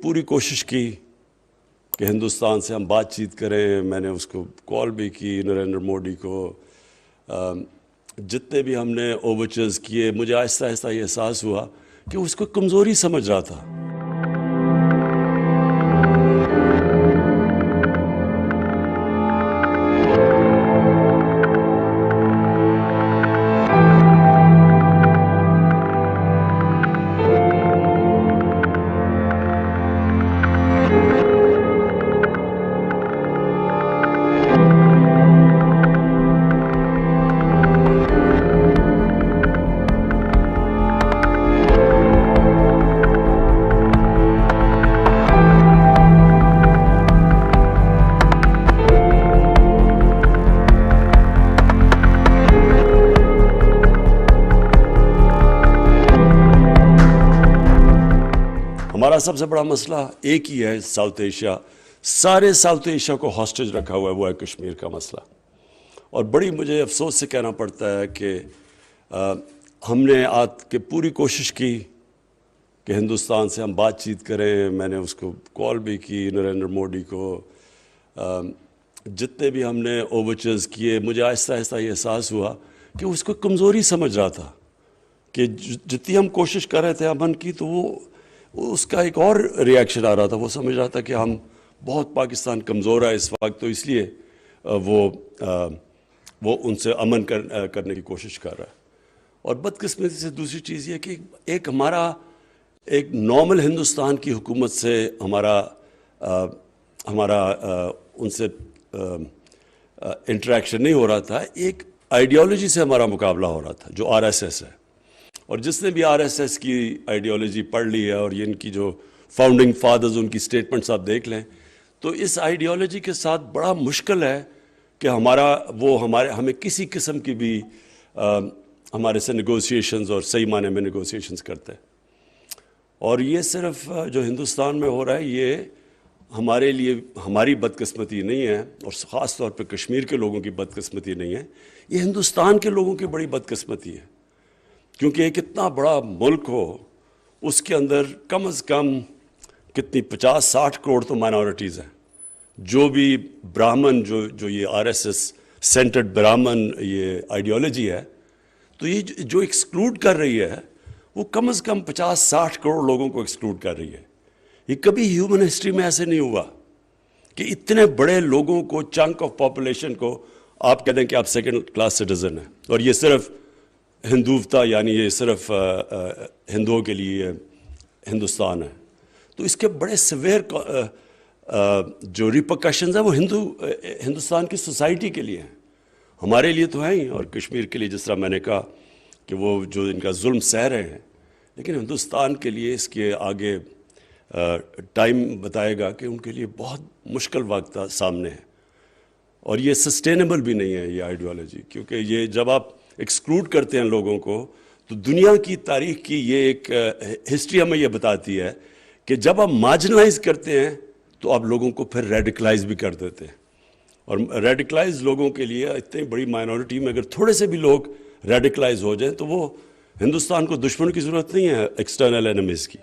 पूरी कोशिश की कि हिंदुस्तान से हम बातचीत करें। मैंने उसको कॉल भी की, नरेंद्र मोदी को। जितने भी हमने ओवरचर्स किए, मुझे आहिस्ता आहिस्ता ये एहसास हुआ कि उसको कमज़ोरी समझ रहा था। हमारा सबसे बड़ा मसला एक ही है, साउथ एशिया। सारे साउथ एशिया को हॉस्टेज रखा हुआ है, वो है कश्मीर का मसला। और बड़ी मुझे अफसोस से कहना पड़ता है कि हमने आज के पूरी कोशिश की कि हिंदुस्तान से हम बातचीत करें। मैंने उसको कॉल भी की, नरेंद्र मोदी को। जितने भी हमने ओवरचर्स किए, मुझे आहिस्ता आहिस्ता ये एहसास हुआ कि उसको कमज़ोरी समझ रहा था कि जितनी हम कोशिश कर रहे थे अमन की, तो वो उसका एक और रिएक्शन आ रहा था। वो समझ रहा था कि हम बहुत पाकिस्तान कमज़ोर है इस वक्त, तो इसलिए वो उनसे अमन करने की कोशिश कर रहा है। और बदकिस्मती से दूसरी चीज़ ये कि एक हमारा एक नॉर्मल हिंदुस्तान की हुकूमत से हमारा उनसे इंटरेक्शन नहीं हो रहा था। एक आइडियोलॉजी से हमारा मुकाबला हो रहा था, जो आरएसएस है। और जिसने भी आरएसएस की आइडियोलॉजी पढ़ ली है और ये इनकी जो फाउंडिंग फादर्स, उनकी स्टेटमेंट्स आप देख लें, तो इस आइडियोलॉजी के साथ बड़ा मुश्किल है कि हमें किसी किस्म की भी हमारे से नेगोशिएशंस और सही माने में नेगोशिएशंस करते हैं। और ये सिर्फ जो हिंदुस्तान में हो रहा है, ये हमारे लिए हमारी बदकिस्मती नहीं है, और ख़ास तौर पे कश्मीर के लोगों की बदकिस्मती नहीं है, ये हिंदुस्तान के लोगों की बड़ी बदकिस्मती है। क्योंकि एक इतना बड़ा मुल्क हो, उसके अंदर कम से कम कितनी 50-60 करोड़ तो माइनॉरिटीज़ हैं। जो भी ब्राह्मण, जो ये आरएसएस सेंटर्ड ब्राह्मण ये आइडियोलॉजी है, तो ये जो एक्सक्लूड कर रही है, वो कम से कम 50-60 करोड़ लोगों को एक्सक्लूड कर रही है। ये कभी ह्यूमन हिस्ट्री में ऐसे नहीं हुआ कि इतने बड़े लोगों को, चंक ऑफ पॉपुलेशन को आप कह दें कि आप सेकेंड क्लास सिटीज़न हैं। और ये सिर्फ हिंदुत्व, यानी ये सिर्फ हिंदुओं के लिए हिंदुस्तान है। तो इसके बड़े सिवियर जो रिपरकशंस हैं वो हिंदुस्तान की सोसाइटी के लिए हैं, हमारे लिए तो हैं ही, और कश्मीर के लिए जिस तरह मैंने कहा कि वो जो इनका जुल्म सह रहे हैं, लेकिन हिंदुस्तान के लिए इसके आगे टाइम बताएगा कि उनके लिए बहुत मुश्किल वक्त सामने है। और ये सस्टेनेबल भी नहीं है ये आइडियोलॉजी, क्योंकि ये जब आप एक्सक्लूड करते हैं लोगों को, तो दुनिया की तारीख की ये एक हिस्ट्री हमें ये बताती है कि जब आप मार्जिनलाइज करते हैं तो आप लोगों को फिर रेडिकलाइज भी कर देते हैं। और रेडिकलाइज लोगों के लिए, इतनी बड़ी माइनॉरिटी में अगर थोड़े से भी लोग रेडिकलाइज हो जाएं, तो वो हिंदुस्तान को दुश्मन की ज़रूरत नहीं है एक्सटर्नल एनिमीज़ की।